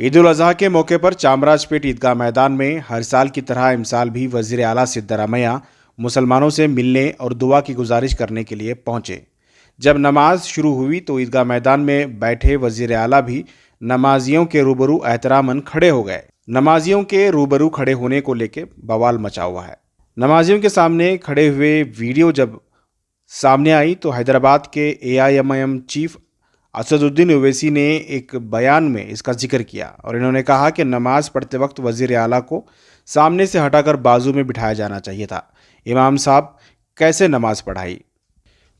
ईद उल अजहा के मौके पर चामराजपेट ईदगाह मैदान में हर साल की तरह इमसाल भी वजीर आला सिद्धारमैया मुसलमानों से मिलने और दुआ की गुजारिश करने के लिए पहुंचे। जब नमाज शुरू हुई तो ईदगाह मैदान में बैठे वजीर आला भी नमाजियों के रूबरू एहतरामन खड़े हो गए। नमाजियों के रूबरू खड़े होने को लेकर बवाल मचा हुआ है। नमाजियों के सामने खड़े हुए वीडियो जब सामने आई तो हैदराबाद के AIMIM चीफ असदुद्दीन ओवैसी ने एक बयान में इसका जिक्र किया और इन्होंने कहा कि नमाज पढ़ते वक्त वजीर आला को सामने से हटाकर बाजू में बिठाया जाना चाहिए था। इमाम साहब कैसे नमाज पढ़ाई।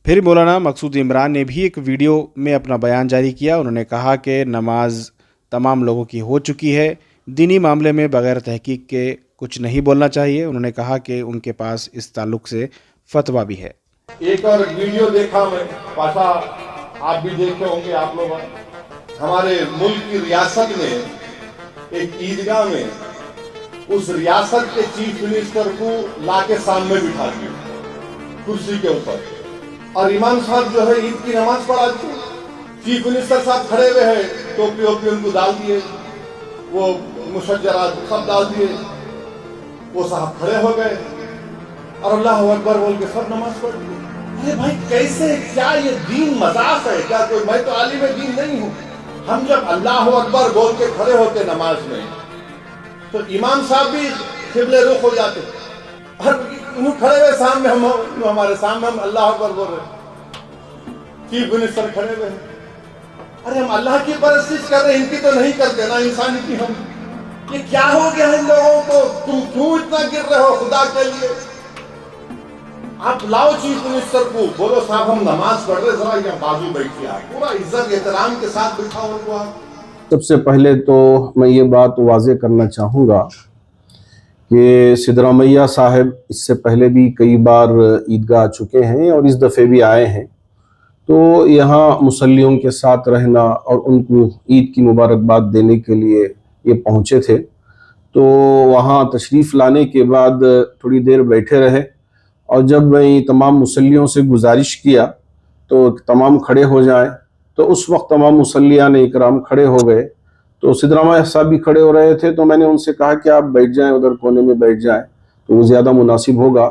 फिर मौलाना मकसूद इमरान ने भी एक वीडियो में अपना बयान जारी किया। उन्होंने कहा कि नमाज तमाम लोगों की हो चुकी है, दीनी मामले में बगैर तहकीक के कुछ नहीं बोलना चाहिए। उन्होंने कहा कि उनके पास इस ताल्लुक से फतवा भी है। एक और वीडियो देखा मैं, पाशा आप भी देखे होंगे आप लोग, हमारे मुल्क की रियासत में एक ईदगाह में उस रियासत के चीफ मिनिस्टर को लाके सामने बिठा दिया कुर्सी के ऊपर, और इमाम साहब जो है ईद की नमाज पढ़ा दी। चीफ मिनिस्टर साहब खड़े हुए हैं, टोपी ओपी उनको डाल दिए, वो मुशज्जरात सब डाल दिए, वो साहब खड़े हो गए और अल्लाह अकबर बोल के सब नमाज पढ़ दी। अरे भाई कैसे, क्या ये दीन मजाक है क्या? कोई, मैं तो आलिम दीन नहीं हूँ। हम जब अल्लाह अकबर बोल के खड़े होते नमाज में तो इमाम साहब भी किबले रुख हो जाते, और खड़े हुए सामने हम, हमारे सामने हम अल्लाह अकबर बोल रहे, चीफ मिनिस्टर खड़े हुए। अरे हम अल्लाह की परस्तिश कर रहे, इनकी तो नहीं करते ना इंसानी की हम। ये क्या हो गया इन लोगों को? तुम क्यों इतना गिर रहे हो खुदा के लिए? आप लाओ चीफ मिनिस्टर को, बोलो साहब हम नमाज पढ़ रहे, जरा यहाँ बाजू बैठिए, आप पूरा इज्जत एहतराम के साथ बिठाओ उनको। आप सबसे पहले तो मैं ये बात वाज़ेह करना चाहूँगा कि सिद्धारमैया साहब इससे पहले भी कई बार ईदगाह आ चुके हैं और इस दफ़े भी आए हैं। तो यहाँ मुसल्लियों के साथ रहना और उनको ईद की मुबारकबाद देने के लिए ये पहुँचे थे। तो वहाँ तशरीफ़ लाने के बाद थोड़ी देर बैठे रहे और जब मैं तमाम मुसल्लियों से गुजारिश किया तो तमाम खड़े हो जाएं, तो उस वक्त तमाम मुसल्लियान इकराम खड़े हो गए। तो सिद्धारमैया साहब भी खड़े हो रहे थे, तो मैंने उनसे कहा कि आप बैठ जाएं, उधर कोने में बैठ जाएं, तो वो ज़्यादा मुनासिब होगा।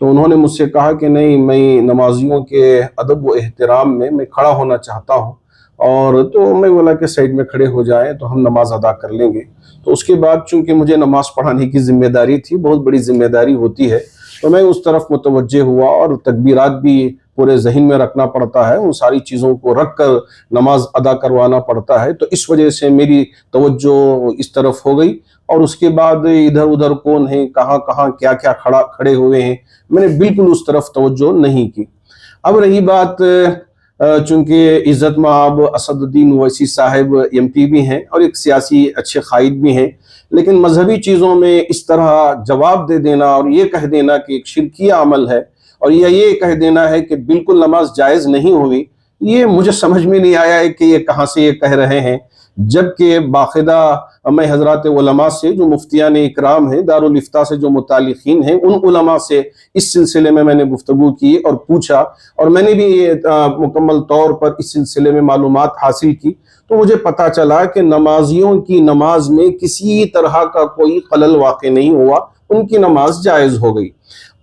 तो उन्होंने मुझसे कहा कि नहीं, मैं नमाजियों के अदब व एहतराम में मैं खड़ा होना चाहता हूँ, और तो मैं बोला कि साइड में खड़े हो जाएं तो हम नमाज अदा कर लेंगे। तो उसके बाद चूँकि मुझे नमाज पढ़ाने की जिम्मेदारी थी, बहुत बड़ी जिम्मेदारी होती है, तो मैं उस तरफ मुतवज्जे हुआ और तकबीरात भी पूरे ज़हन में रखना पड़ता है, उन सारी चीज़ों को रख कर नमाज अदा करवाना पड़ता है। तो इस वजह से मेरी तवज्जो इस तरफ हो गई, और उसके बाद इधर उधर कौन है, कहाँ कहाँ क्या क्या खड़े हुए हैं, मैंने बिल्कुल उस तरफ तवज्जो नहीं की। अब रही बात, चूँकि इज़्ज़त माब असदुद्दीन ओवैसी साहब MP भी हैं और एक सियासी अच्छे कायद भी हैं, लेकिन मजहबी चीज़ों में इस तरह जवाब दे देना और ये कह देना कि एक शिरकिया अमल है, और ये कह देना है कि बिल्कुल नमाज जायज़ नहीं हुई, ये मुझे समझ में नहीं आया है कि ये कहाँ से ये कह रहे हैं। जबकि बाकायदा मैं हज़रात उलमा से, जो मुफ्तियान इकराम हैं, दारुल इफ्ता से जो मुतालिकीन हैं, उन उलमा से इस सिलसिले में मैंने गुफ्तगू की और पूछा, और मैंने भी मुकम्मल तौर पर इस सिलसिले में मालूमात हासिल की। तो मुझे पता चला कि नमाजियों की नमाज में किसी तरह का कोई खलल वाक़ नहीं हुआ, उनकी नमाज जायज़ हो गई।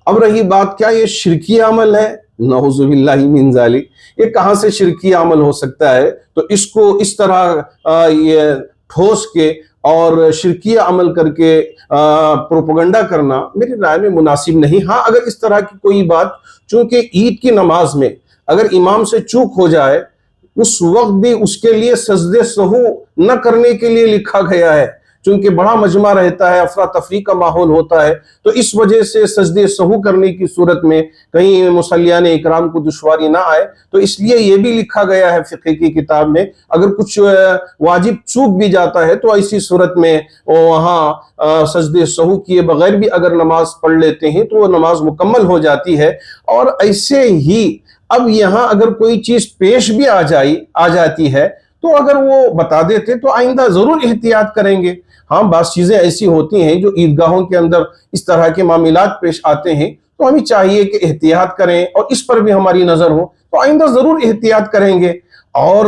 अब रही बात, क्या ये शिरकी अमल है? नऊज़ुबिल्लाहि मिन ज़ालिक, ये कहाँ से शिरकी अमल हो सकता है? तो इसको इस तरह ये ठोस के और शिरकी अमल करके प्रोपेगेंडा करना मेरी राय में मुनासिब नहीं। हाँ, अगर इस तरह की कोई बात, चूँकि ईद की नमाज में अगर इमाम से चूक हो जाए, उस वक्त भी उसके लिए सजदे सहू न करने के लिए लिखा गया है, चूंकि बड़ा मजमा रहता है, अफरा तफरी का माहौल होता है, तो इस वजह से सजदे सहू करने की सूरत में कहीं मुसल्लियान इकराम को दुश्वारी ना आए, तो इसलिए ये भी लिखा गया है फ़िक़्ह की किताब में, अगर कुछ वाजिब चूक भी जाता है तो ऐसी सूरत में वहाँ सजदे सहू किए बगैर भी अगर नमाज पढ़ लेते हैं तो वो नमाज मुकम्मल हो जाती है। और ऐसे ही अब यहाँ अगर कोई चीज़ पेश भी आ जाती है, तो अगर वो बता देते तो आइंदा ज़रूर एहतियात करेंगे। हाँ, बात चीज़ें ऐसी होती हैं जो ईदगाहों के अंदर इस तरह के मामलात पेश आते हैं, तो हमें चाहिए कि एहतियात करें और इस पर भी हमारी नज़र हो, तो आइंदा ज़रूर एहतियात करेंगे। اور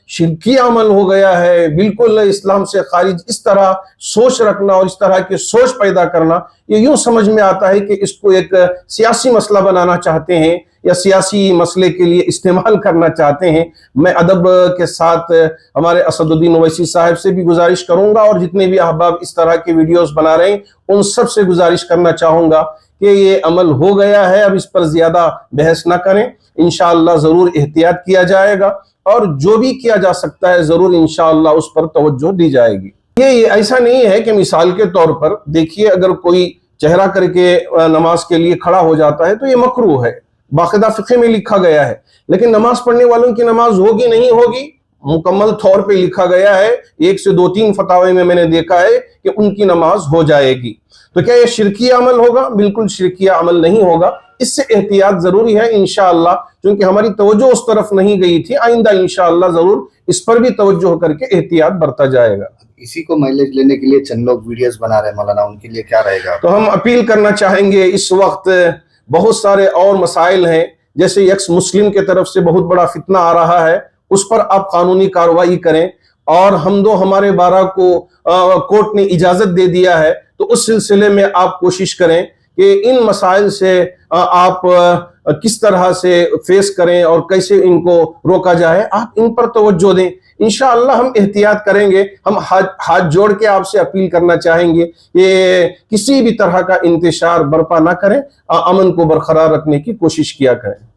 شرکی عمل ہو گیا ہے، بالکل اسلام سے خارج اس طرح سوچ رکھنا اور اس طرح کی سوچ پیدا کرنا، یہ یوں سمجھ میں آتا ہے کہ اس کو ایک سیاسی مسئلہ بنانا چاہتے ہیں یا سیاسی مسئلے کے لیے استعمال کرنا چاہتے ہیں۔ میں ادب کے ساتھ ہمارے اسد الدین اویسی صاحب سے بھی گزارش کروں گا اور جتنے بھی احباب اس طرح کے ویڈیوز بنا رہے ہیں ان سب سے گزارش کرنا چاہوں گا کہ یہ عمل ہو گیا ہے، اب اس پر زیادہ بحث نہ کریں، انشاءاللہ ضرور احتیاط کیا جائے گا اور جو بھی کیا جا سکتا ہے ضرور انشاءاللہ اس پر توجہ دی جائے گی۔ یہ ایسا نہیں ہے کہ مثال کے طور پر دیکھیے اگر کوئی چہرہ کر کے نماز کے لیے کھڑا ہو جاتا ہے تو یہ مکروہ ہے، باقاعدہ فقہ میں لکھا گیا ہے، لیکن نماز پڑھنے والوں کی نماز ہوگی نہیں ہوگی مکمل طور پہ لکھا گیا ہے، 1 سے 2-3 فتاوے میں نے دیکھا ہے کہ ان کی نماز ہو جائے گی۔ تو کیا یہ شرکی عمل ہوگا؟ بالکل شرکی عمل نہیں ہوگا، اس سے احتیاط ضروری ہے انشاءاللہ، کیونکہ ہماری توجہ اس طرف نہیں گئی تھی، آئندہ انشاءاللہ ضرور اس پر بھی توجہ کر کے احتیاط برتا جائے گا۔ اسی کو مائلیج لینے کے لیے چند لوگ ویڈیوز بنا رہے ہیں مولانا، ان کے لیے کیا رہے گا؟ تو ہم اپیل کرنا چاہیں گے، اس وقت بہت سارے اور مسائل ہیں، جیسے ایکس مسلم کے طرف سے بہت بڑا فتنہ آ رہا ہے، اس پر آپ قانونی کارروائی کریں، اور ہمارے 12 کو کورٹ نے اجازت دے دیا ہے، تو اس سلسلے میں آپ کوشش کریں کہ ان مسائل سے آپ کس طرح سے فیس کریں اور کیسے ان کو روکا جائے، آپ ان پر توجہ دیں۔ انشاءاللہ ہم احتیاط کریں گے، ہم ہاتھ جوڑ کے آپ سے اپیل کرنا چاہیں گے کہ کسی بھی طرح کا انتشار برپا نہ کریں، امن کو برقرار رکھنے کی کوشش کیا کریں۔